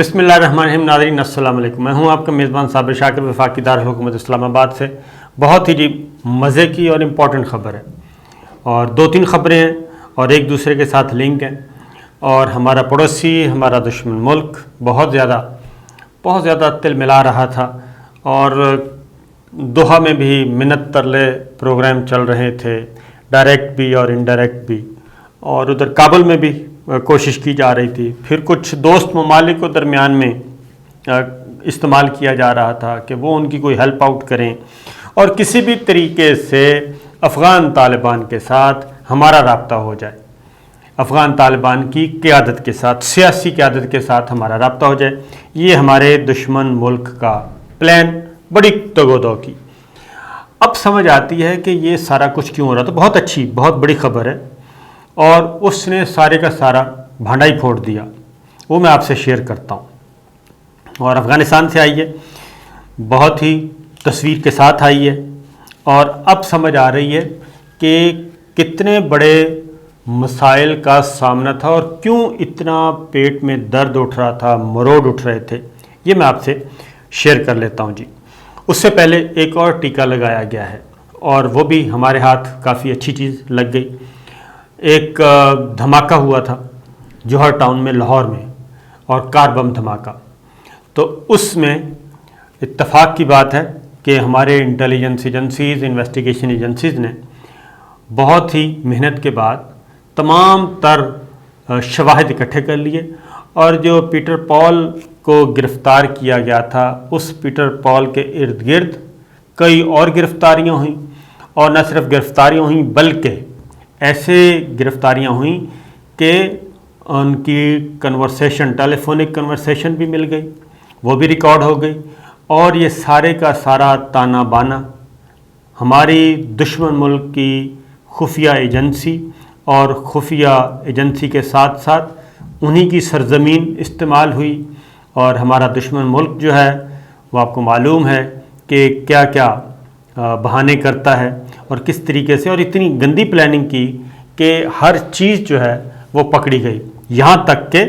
بسم اللہ الرحمن الرحیم. ناظرین السلام علیکم. میں ہوں آپ کا میزبان صابر شاکر وفاقی دارالحکومت اسلام آباد سے. بہت ہی مزے کی اور امپورٹنٹ خبر ہے اور 2-3 خبریں ہیں اور ایک دوسرے کے ساتھ لنک ہیں. اور ہمارا پڑوسی، ہمارا دشمن ملک بہت زیادہ تل ملا رہا تھا اور دوحہ میں بھی منت ترلے پروگرام چل رہے تھے، ڈائریکٹ بھی اور انڈائریکٹ بھی، اور ادھر کابل میں بھی کوشش کی جا رہی تھی. پھر کچھ دوست ممالک کو درمیان میں استعمال کیا جا رہا تھا کہ وہ ان کی کوئی ہیلپ آؤٹ کریں اور کسی بھی طریقے سے افغان طالبان کے ساتھ ہمارا رابطہ ہو جائے، افغان طالبان کی قیادت کے ساتھ، سیاسی قیادت کے ساتھ ہمارا رابطہ ہو جائے. یہ ہمارے دشمن ملک کا پلان بڑی تگودو کی. اب سمجھ آتی ہے کہ یہ سارا کچھ کیوں ہو رہا تھا. بہت اچھی، بہت بڑی خبر ہے اور اس نے سارے کا سارا بھانڈا ہی پھوڑ دیا. وہ میں آپ سے شیئر کرتا ہوں. اور افغانستان سے آئی ہے، بہت ہی تصویر کے ساتھ آئی ہے اور اب سمجھ آ رہی ہے کہ کتنے بڑے مسائل کا سامنا تھا اور کیوں اتنا پیٹ میں درد اٹھ رہا تھا، مروڑ اٹھ رہے تھے. یہ میں آپ سے شیئر کر لیتا ہوں جی. اس سے پہلے ایک اور ٹیکہ لگایا گیا ہے اور وہ بھی ہمارے ہاتھ کافی اچھی چیز لگ گئی. ایک دھماکہ ہوا تھا جوہر ٹاؤن میں، لاہور میں، اور کار بم دھماکہ. تو اس میں اتفاق کی بات ہے کہ ہمارے انٹیلیجنس ایجنسیز، انویسٹیگیشن ایجنسیز نے بہت ہی محنت کے بعد تمام تر شواہد اکٹھے کر لیے اور جو پیٹر پال کو گرفتار کیا گیا تھا اس پیٹر پال کے ارد گرد کئی اور گرفتاریاں ہوئیں. اور نہ صرف گرفتاریاں ہوئیں بلکہ ایسے گرفتاریاں ہوئیں کہ ان کی کنورسیشن، ٹیلی فونک کنورسیشن بھی مل گئی، وہ بھی ریکارڈ ہو گئی. اور یہ سارے کا سارا تانا بانا ہماری دشمن ملک کی خفیہ ایجنسی اور خفیہ ایجنسی کے ساتھ ساتھ انہی کی سرزمین استعمال ہوئی. اور ہمارا دشمن ملک جو ہے وہ آپ کو معلوم ہے کہ کیا کیا بہانے کرتا ہے اور کس طریقے سے، اور اتنی گندی پلاننگ کی کہ ہر چیز جو ہے وہ پکڑی گئی. یہاں تک کہ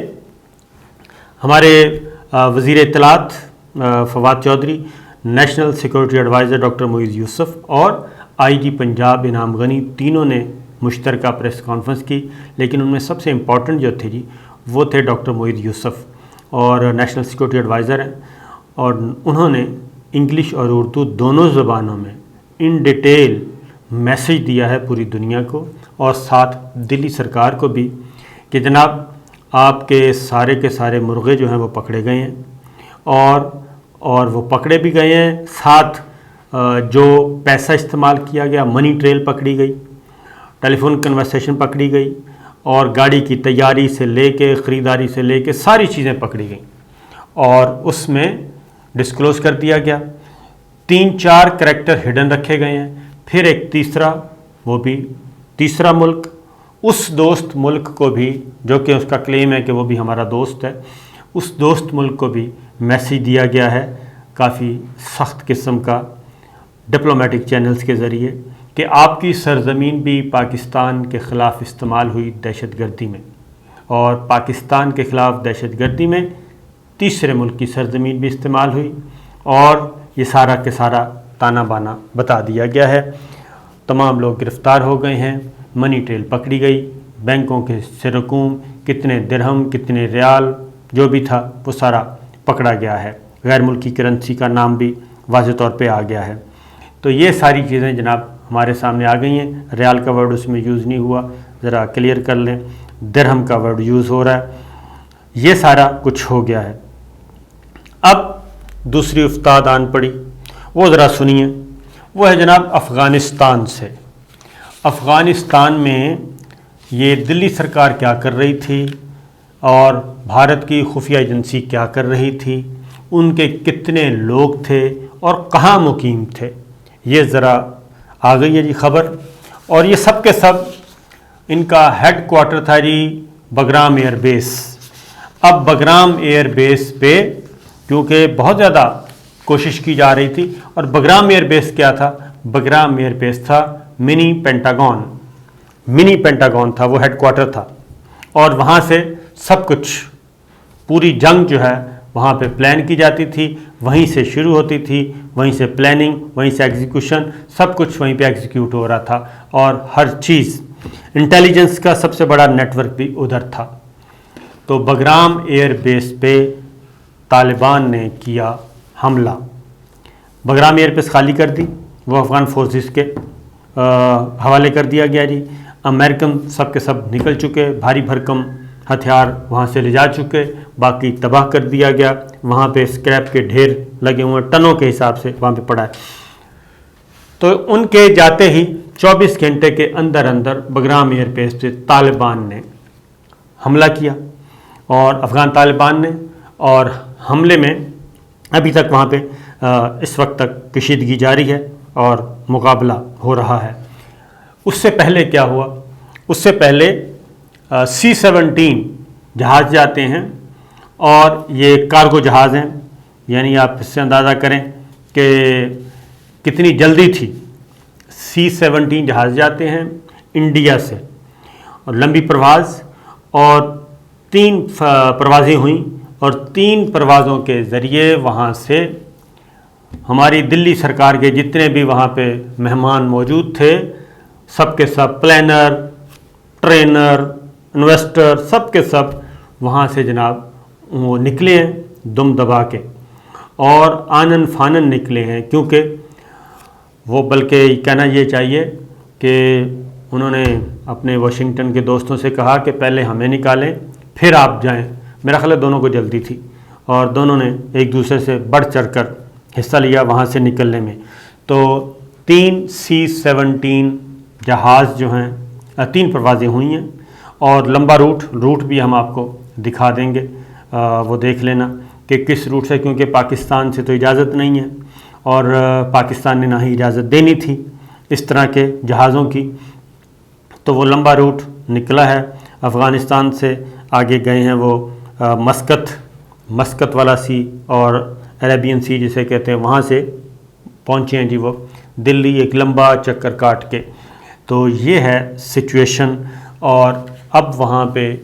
ہمارے وزیر اطلاعات Fawad Chaudhry, national security adviser doctor Moeed Yusuf اور آئی جی پنجاب انعام غنی، تینوں نے مشترکہ پریس کانفرنس کی. لیکن ان میں سب سے امپورٹنٹ جو تھے جی وہ تھے ڈاکٹر معیز یوسف، اور نیشنل سیکورٹی ایڈوائزر ہیں، اور انہوں نے انگلش اور اردو دونوں زبانوں میں ان ڈیٹیل میسیج دیا ہے پوری دنیا کو اور ساتھ دلی سرکار کو بھی کہ جناب آپ کے سارے مرغے جو ہیں وہ پکڑے گئے ہیں اور وہ پکڑے بھی گئے ہیں. ساتھ جو پیسہ استعمال کیا گیا، منی ٹریل پکڑی گئی، ٹیلی فون کنورسیشن پکڑی گئی، اور گاڑی کی تیاری سے لے کے خریداری سے لے کے ساری چیزیں پکڑی گئیں. اور اس میں ڈسکلوز کر دیا گیا 3-4 کریکٹر ہڈن رکھے گئے ہیں. پھر ایک تیسرا، وہ بھی تیسرا ملک، اس دوست ملک کو بھی، جو کہ اس کا کلیم ہے کہ وہ بھی ہمارا دوست ہے، اس دوست ملک کو بھی میسیج دیا گیا ہے کافی سخت قسم کا ڈپلومیٹک چینلز کے ذریعے کہ آپ کی سرزمین بھی پاکستان کے خلاف استعمال ہوئی دہشت گردی میں، اور پاکستان کے خلاف دہشت گردی میں تیسرے ملک کی سرزمین بھی استعمال ہوئی. اور یہ سارا کے سارا تانا بانا بتا دیا گیا ہے. تمام لوگ گرفتار ہو گئے ہیں، منی ٹریل پکڑی گئی، بینکوں کے سے رقوم، کتنے درہم، کتنے ریال، جو بھی تھا وہ سارا پکڑا گیا ہے. غیر ملکی کرنسی کا نام بھی واضح طور پہ آ گیا ہے. تو یہ ساری چیزیں جناب ہمارے سامنے آ گئی ہیں. ریال کا ورڈ اس میں یوز نہیں ہوا، ذرا کلیئر کر لیں. درہم کا ورڈ یوز ہو رہا ہے. یہ سارا کچھ ہو گیا ہے. اب دوسری افتاد آن پڑی، وہ ذرا سنیے. وہ ہے جناب افغانستان سے. افغانستان میں یہ دلی سرکار کیا کر رہی تھی اور بھارت کی خفیہ ایجنسی کیا کر رہی تھی، ان کے کتنے لوگ تھے اور کہاں مقیم تھے، یہ ذرا آ گئی ہے جی خبر. اور یہ سب کے سب ان کا ہیڈ کوارٹر تھا جی بگرام ایئر بیس. اب بگرام ایئر بیس پہ کیونکہ بہت زیادہ کوشش کی جا رہی تھی، اور بگرام ایئر بیس کیا تھا؟ بگرام ایئر بیس تھا منی پینٹاگون تھا، وہ ہیڈ کوارٹر تھا. اور وہاں سے سب کچھ، پوری جنگ جو ہے وہاں پہ پلان کی جاتی تھی، وہیں سے شروع ہوتی تھی، وہیں سے پلاننگ، وہیں سے ایگزیکیوشن، سب کچھ وہیں پہ ایگزیکیوٹ ہو رہا تھا، اور ہر چیز انٹیلیجنس کا سب سے بڑا نیٹ ورک بھی ادھر تھا۔ تو بگرام ایئر بیس پہ طالبان نے کیا حملہ، بگرام ایئر بیس خالی کر دی، وہ افغان فورسز کے حوالے کر دیا گیا جی۔ امریکن سب کے سب نکل چکے، بھاری بھرکم ہتھیار وہاں سے لے جا چکے، باقی تباہ کر دیا گیا، وہاں پہ اسکریپ کے ڈھیر لگے ہوئے ٹنوں کے حساب سے وہاں پہ پڑا ہے۔ تو ان کے جاتے ہی 24 گھنٹے کے اندر اندر بگرام ایئر بیس پہ طالبان نے حملہ کیا، اور افغان طالبان نے، اور حملے میں ابھی تک وہاں پہ اس وقت تک کشیدگی جاری ہے اور مقابلہ ہو رہا ہے۔ اس سے پہلے کیا ہوا؟ اس سے پہلے C-17 جہاز جاتے ہیں، اور یہ کارگو جہاز ہیں، یعنی آپ اس سے اندازہ کریں کہ کتنی جلدی تھی۔ C-17 جہاز جاتے ہیں انڈیا سے، اور لمبی پرواز، اور 3 پروازیں ہوئیں، اور 3 پروازوں کے ذریعے وہاں سے ہماری دلی سرکار کے جتنے بھی وہاں پہ مہمان موجود تھے، سب کے سب پلانر، ٹرینر، انویسٹر، سب کے سب وہاں سے جناب وہ نکلے ہیں دم دبا کے، اور آنن فانن نکلے ہیں، کیونکہ وہ بلکہ کہنا یہ چاہیے کہ انہوں نے اپنے واشنگٹن کے دوستوں سے کہا کہ پہلے ہمیں نکالیں پھر آپ جائیں۔ میرا خیال ہے دونوں کو جلدی تھی، اور دونوں نے ایک دوسرے سے بڑھ چڑھ کر حصہ لیا وہاں سے نکلنے میں۔ تو 3 C-17 جہاز جو ہیں 3 پروازیں ہوئی ہیں، اور لمبا روٹ بھی ہم آپ کو دکھا دیں گے، وہ دیکھ لینا کہ کس روٹ سے، کیونکہ پاکستان سے تو اجازت نہیں ہے، اور پاکستان نے نہ ہی اجازت دینی تھی اس طرح کے جہازوں کی۔ تو وہ لمبا روٹ نکلا ہے، افغانستان سے آگے گئے ہیں وہ مسکت والا سی اور عربین سی جسے کہتے ہیں، وہاں سے پہنچے ہیں جی وہ دلی، ایک لمبا چکر کاٹ کے۔ تو یہ ہے سچویشن، اور اب وہاں پہ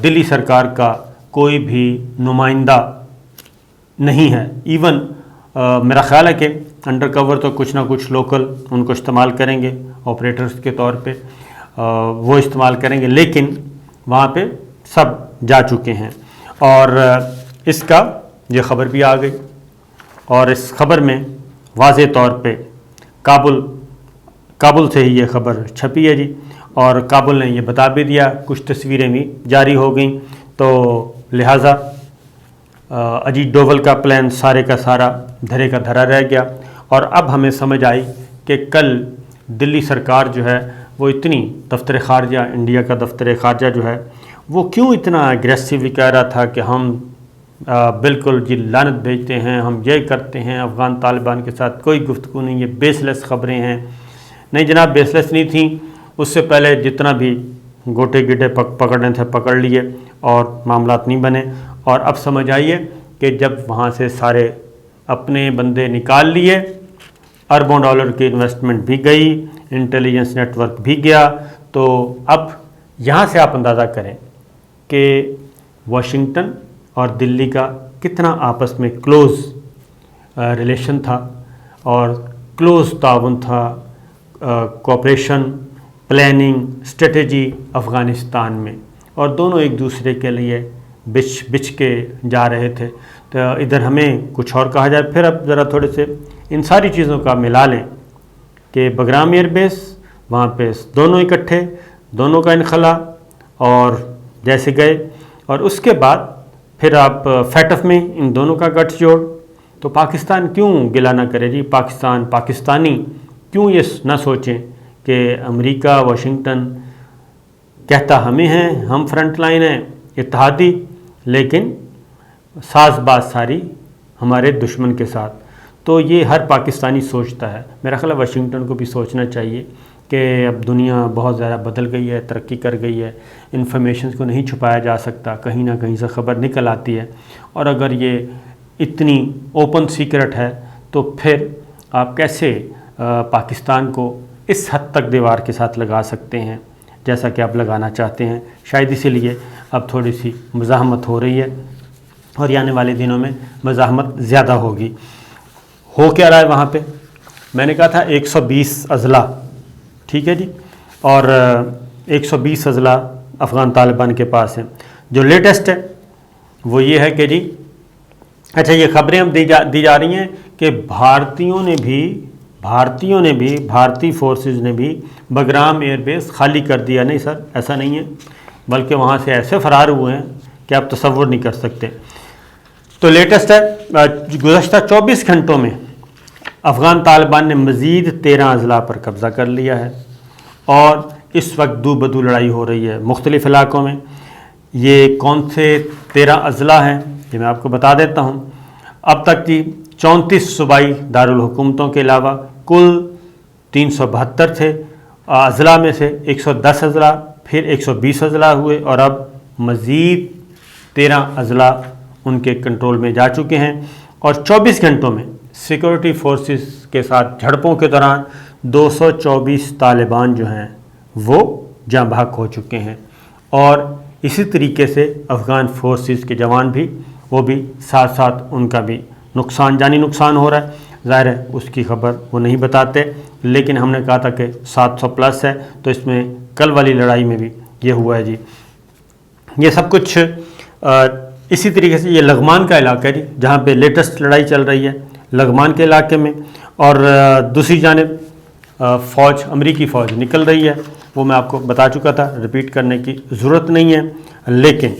دلی سرکار کا کوئی بھی نمائندہ نہیں ہے۔ ایون میرا خیال ہے کہ انڈر کور تو کچھ نہ کچھ لوکل ان کو استعمال کریں گے، آپریٹرز کے طور پہ وہ استعمال کریں گے، لیکن وہاں پہ سب جا چکے ہیں۔ اور اس کا یہ خبر بھی آ گئی، اور اس خبر میں واضح طور پہ کابل سے ہی یہ خبر چھپی ہے جی، اور کابل نے یہ بتا بھی دیا، کچھ تصویریں بھی جاری ہو گئیں، تو لہٰذا اجیت ڈوبھل کا پلان سارے کا سارا دھرے کا دھرا رہ گیا۔ اور اب ہمیں سمجھ آئی کہ کل دلی سرکار جو ہے وہ اتنی دفتر خارجہ، انڈیا کا دفتر خارجہ جو ہے وہ کیوں اتنا اگریسیولی کہہ رہا تھا کہ ہم بالکل جی لعنت بھیجتے ہیں، ہم یہ کرتے ہیں، افغان طالبان کے ساتھ کوئی گفتگو نہیں، یہ بیس لیس خبریں ہیں۔ نہیں جناب، بیس لیس نہیں تھیں، اس سے پہلے جتنا بھی گوٹے گڈے پکڑنے تھے پکڑ لیے، اور معاملات نہیں بنے۔ اور اب سمجھ آئیے کہ جب وہاں سے سارے اپنے بندے نکال لیے، اربوں ڈالر کی انویسٹمنٹ بھی گئی، انٹیلیجنس نیٹ ورک بھی گیا، تو اب یہاں سے آپ اندازہ کریں کہ واشنگٹن اور دلی کا کتنا آپس میں کلوز ریلیشن تھا، اور کلوز تعاون تھا، کوآپریشن، پلاننگ، اسٹریٹجی افغانستان میں، اور دونوں ایک دوسرے کے لیے بچ کے جا رہے تھے۔ تو ادھر ہمیں کچھ اور کہا جائے، پھر اب ذرا تھوڑے سے ان ساری چیزوں کا ملا لیں کہ بگرام ایئر بیس وہاں پہ دونوں اکٹھے، دونوں کا انخلا، اور جیسے گئے، اور اس کے بعد پھر آپ فیٹف میں ان دونوں کا گٹھ جوڑ۔ تو پاکستان کیوں گلہ نہ کرے جی؟ پاکستانی کیوں یہ نہ سوچیں کہ امریکہ، واشنگٹن کہتا ہمیں ہیں، ہم فرنٹ لائن ہیں، اتحادی، لیکن ساز باز ساری ہمارے دشمن کے ساتھ۔ تو یہ ہر پاکستانی سوچتا ہے۔ میرا خیال ہے واشنگٹن کو بھی سوچنا چاہیے کہ اب دنیا بہت زیادہ بدل گئی ہے، ترقی کر گئی ہے، انفارمیشنز کو نہیں چھپایا جا سکتا، کہیں نہ کہیں سے خبر نکل آتی ہے، اور اگر یہ اتنی اوپن سیکرٹ ہے تو پھر آپ کیسے پاکستان کو اس حد تک دیوار کے ساتھ لگا سکتے ہیں جیسا کہ آپ لگانا چاہتے ہیں؟ شاید اسی لیے اب تھوڑی سی مزاحمت ہو رہی ہے۔ اور یہ آنے والے دنوں میں مزاحمت زیادہ ہوگی۔ ہو کیا رہا ہے وہاں پہ؟ میں نے کہا تھا 120 اضلاع، ٹھیک ہے جی، اور 120 اضلاع افغان طالبان کے پاس ہیں۔ جو لیٹسٹ ہے وہ یہ ہے کہ جی اچھا یہ خبریں اب دی جا رہی ہیں کہ بھارتیوں نے بھی بھارتی فورسز نے بھی بگرام ایئر بیس خالی کر دیا۔ نہیں سر، ایسا نہیں ہے، بلکہ وہاں سے ایسے فرار ہوئے ہیں کہ آپ تصور نہیں کر سکتے۔ تو لیٹسٹ ہے گزشتہ 24 گھنٹوں میں افغان طالبان نے مزید 13 اضلاع پر قبضہ کر لیا ہے، اور اس وقت دو بدو لڑائی ہو رہی ہے مختلف علاقوں میں۔ یہ کون سے 13 اضلاع ہیں یہ میں آپ کو بتا دیتا ہوں۔ اب تک کی 34 صوبائی دارالحکومتوں کے علاوہ کل 372 تھے اضلاع میں سے 110 اضلاع، پھر 120 اضلاع ہوئے، اور اب مزید 13 اضلاع ان کے کنٹرول میں جا چکے ہیں۔ اور 24 گھنٹوں میں سیکورٹی فورسز کے ساتھ جھڑپوں کے دوران 224 طالبان جو ہیں وہ جاں بحق ہو چکے ہیں، اور اسی طریقے سے افغان فورسز کے جوان بھی وہ بھی ساتھ ساتھ ان کا بھی نقصان، جانی نقصان ہو رہا ہے۔ ظاہر ہے اس کی خبر وہ نہیں بتاتے، لیکن ہم نے کہا تھا کہ 700 پلس ہے، تو اس میں کل والی لڑائی میں بھی یہ ہوا ہے جی۔ یہ سب کچھ اسی طریقے سے یہ لغمان کا علاقہ ہے جی، جہاں پہ لیٹسٹ لڑائی چل رہی ہے لغمان کے علاقے میں، اور دوسری جانب فوج، امریکی فوج نکل رہی ہے، وہ میں آپ کو بتا چکا تھا، ریپیٹ کرنے کی ضرورت نہیں ہے۔ لیکن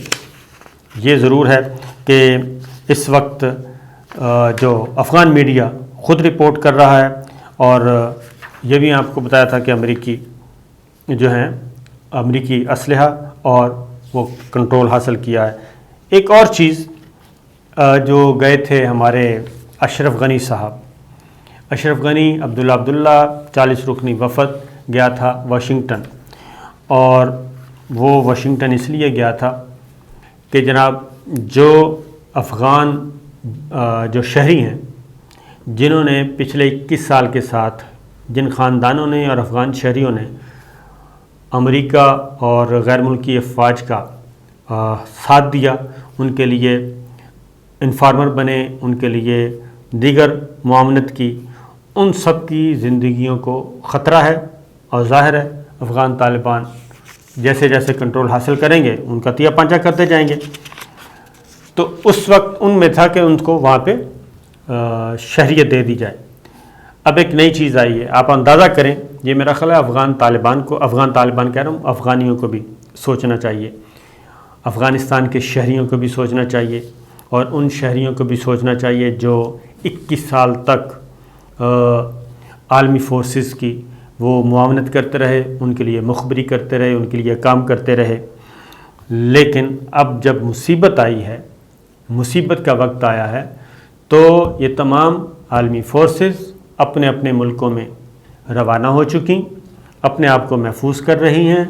یہ ضرور ہے کہ اس وقت جو افغان میڈیا خود رپورٹ کر رہا ہے، اور یہ بھی آپ کو بتایا تھا کہ امریکی جو ہیں امریکی اسلحہ اور وہ کنٹرول حاصل کیا ہے۔ ایک اور چیز جو گئے تھے ہمارے اشرف غنی صاحب، اشرف غنی عبداللہ 40 رکنی وفد گیا تھا واشنگٹن، اور وہ واشنگٹن اس لیے گیا تھا کہ جناب جو افغان جو شہری ہیں جنہوں نے پچھلے 21 سال کے ساتھ، جن خاندانوں نے اور افغان شہریوں نے امریکہ اور غیر ملکی افواج کا ساتھ دیا، ان کے لیے انفارمر بنے، ان کے لیے دیگر معاونت کی، ان سب کی زندگیوں کو خطرہ ہے، اور ظاہر ہے افغان طالبان جیسے جیسے کنٹرول حاصل کریں گے ان کا تیا پانچا کرتے جائیں گے۔ تو اس وقت ان میں تھا کہ ان کو وہاں پہ شہریت دے دی جائے۔ اب ایک نئی چیز آئی ہے، آپ اندازہ کریں، یہ میرا خیال ہے افغان طالبان کہہ رہا ہوں، افغانیوں کو بھی سوچنا چاہیے، افغانستان کے شہریوں کو بھی سوچنا چاہیے، اور ان شہریوں کو بھی سوچنا چاہیے جو 21 سال تک عالمی فورسز کی وہ معاونت کرتے رہے، ان کے لیے مخبری کرتے رہے، ان کے لیے کام کرتے رہے۔ لیکن اب جب مصیبت آئی ہے، مصیبت کا وقت آیا ہے، تو یہ تمام عالمی فورسز اپنے اپنے ملکوں میں روانہ ہو چکی، اپنے آپ کو محفوظ کر رہی ہیں۔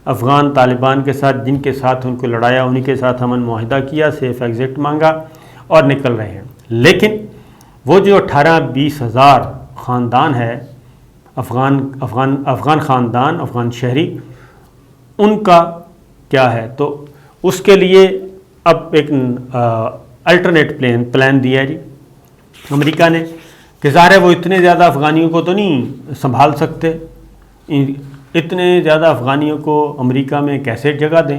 افغان طالبان کے ساتھ جن کے ساتھ ان کو لڑایا، انہی کے ساتھ امن معاہدہ کیا، سیف ایگزٹ مانگا، اور نکل رہے ہیں۔ لیکن وہ جو 18-20 ہزار خاندان ہے، افغان خاندان، افغان شہری، ان کا کیا ہے؟ تو اس کے لیے اب ایک الٹرنیٹ پلان دیا ہے جی امریکہ نے، کہ ظاہر ہے وہ اتنے زیادہ افغانیوں کو تو نہیں سنبھال سکتے، اتنے زیادہ افغانیوں کو امریکہ میں کیسے جگہ دیں،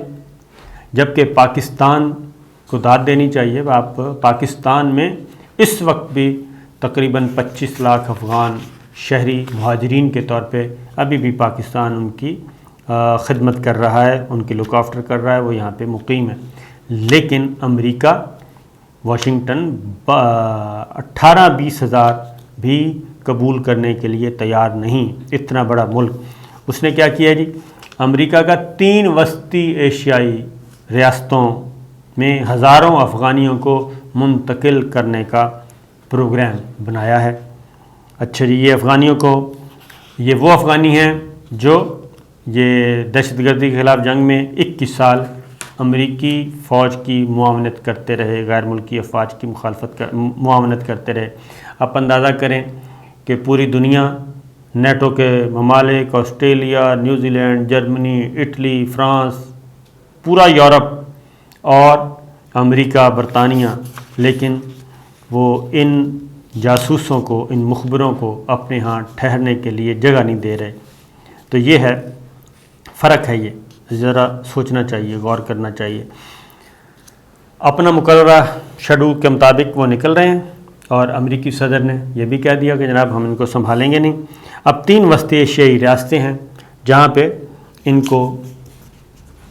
جبکہ پاکستان کو داد دینی چاہیے۔ آپ پاکستان میں اس وقت بھی تقریباً 25 لاکھ افغان شہری مہاجرین کے طور پہ ابھی بھی پاکستان ان کی خدمت کر رہا ہے، ان کی لک آفٹر کر رہا ہے، وہ یہاں پہ مقیم ہے۔ لیکن امریکہ، واشنگٹن 18-20 ہزار بھی قبول کرنے کے لیے تیار نہیں، اتنا بڑا ملک۔ اس نے کیا کیا جی؟ امریکہ کا 3 وسطی ایشیائی ریاستوں میں ہزاروں افغانیوں کو منتقل کرنے کا پروگرام بنایا ہے۔ اچھا جی، یہ افغانیوں کو، یہ وہ افغانی ہیں جو یہ دہشت گردی کے خلاف جنگ میں 21 سال امریکی فوج کی معاونت کرتے رہے، غیر ملکی افواج کی معاونت کرتے رہے۔ آپ اندازہ کریں کہ پوری دنیا، نیٹو کے ممالک، Australia, New Zealand, Germany, Italy, France, پورا یورپ اور امریکہ برطانیہ، لیکن وہ ان جاسوسوں کو، ان مخبروں کو اپنے ہاں ٹھہرنے کے لیے جگہ نہیں دے رہے۔ تو یہ ہے فرق ہے، یہ ذرا سوچنا چاہیے، غور کرنا چاہیے۔ اپنا مقررہ شیڈول کے مطابق وہ نکل رہے ہیں، اور امریکی صدر نے یہ بھی کہہ دیا کہ جناب ہم ان کو سنبھالیں گے نہیں۔ اب 3 وسطی ایشیائی ریاستیں ہیں جہاں پہ ان کو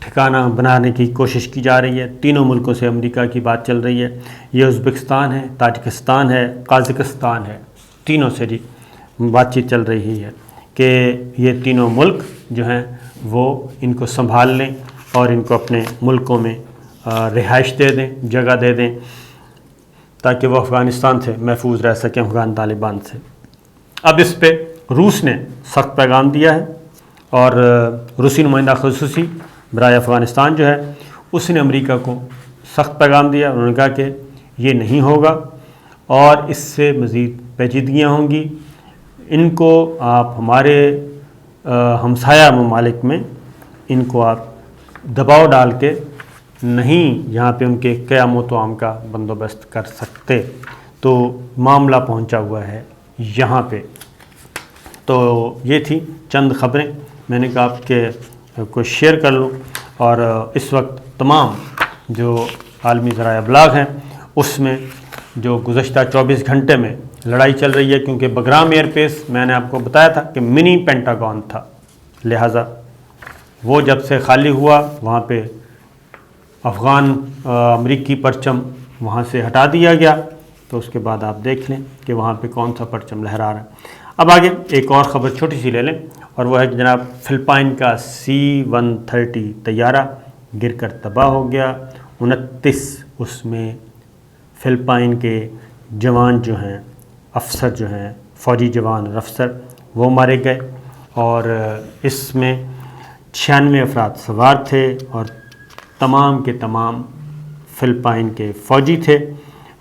ٹھکانہ بنانے کی کوشش کی جا رہی ہے۔ تینوں ملکوں سے امریکہ کی بات چل رہی ہے، یہ ازبکستان ہے، تاجکستان ہے، قازقستان ہے، تینوں سے جی بات چیت چل رہی ہے کہ یہ تینوں ملک جو ہیں وہ ان کو سنبھال لیں اور ان کو اپنے ملکوں میں رہائش دے دیں، جگہ دے دیں، تاکہ وہ افغانستان سے محفوظ رہ سکیں، افغان طالبان سے۔ اب اس پہ روس نے سخت پیغام دیا ہے، اور روسی نمائندہ خصوصی برائے افغانستان جو ہے اس نے امریکہ کو سخت پیغام دیا۔ انہوں نے کہا کہ یہ نہیں ہوگا اور اس سے مزید پیچیدگیاں ہوں گی، ان کو آپ ہمارے ہمسایہ ممالک میں ان کو آپ دباؤ ڈال کے نہیں یہاں پہ ان کے قیام و طعام کا بندوبست کر سکتے۔ تو معاملہ پہنچا ہوا ہے یہاں پہ۔ تو یہ تھی چند خبریں، میں نے کہا آپ کے کو شیئر کر لوں۔ اور اس وقت تمام جو عالمی ذرائع ابلاغ ہیں اس میں جو گزشتہ 24 گھنٹے میں لڑائی چل رہی ہے، کیونکہ بگرام ایئر بیس میں نے آپ کو بتایا تھا کہ منی پینٹاگون تھا، لہٰذا وہ جب سے خالی ہوا وہاں پہ افغان امریکی پرچم وہاں سے ہٹا دیا گیا، تو اس کے بعد آپ دیکھ لیں کہ وہاں پہ کون سا پرچم لہرا رہا ہے۔ اب آگے ایک اور خبر چھوٹی سی لے لیں، اور وہ ہے کہ جناب فلپائن کا C-130 طیارہ گر کر تباہ ہو گیا۔ 29 اس میں فلپائن کے جوان جو ہیں، افسر جو ہیں، فوجی جوان اور افسر وہ مارے گئے، اور اس میں 96 افراد سوار تھے، اور تمام کے تمام فلپائن کے فوجی تھے،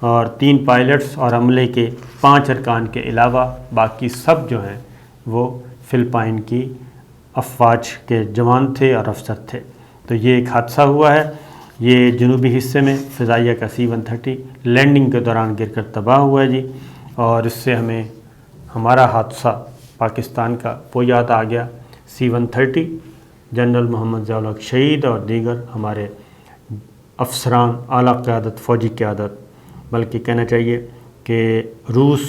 اور 3 پائلٹس اور عملے کے 5 ارکان کے علاوہ باقی سب جو ہیں وہ فلپائن کی افواج کے جوان تھے اور افسر تھے۔ تو یہ ایک حادثہ ہوا ہے، یہ جنوبی حصے میں فضائیہ کا C-130 لینڈنگ کے دوران گر کر تباہ ہوا ہے جی، اور اس سے ہمیں ہمارا حادثہ پاکستان کا وہ یاد آ گیا۔ C-130 جنرل محمد ضیاء الحق شہید اور دیگر ہمارے افسران، اعلیٰ قیادت، فوجی قیادت، بلکہ کہنا چاہیے کہ روس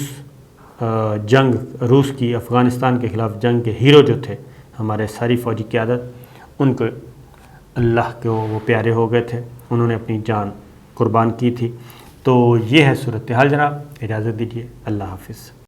کی افغانستان کے خلاف جنگ کے ہیرو جو تھے، ہمارے ساری فوجی قیادت، ان کو اللہ کے وہ پیارے ہو گئے تھے، انہوں نے اپنی جان قربان کی تھی۔ تو یہ ہے صورتحال جناب، اجازت دیجیے، اللہ حافظ۔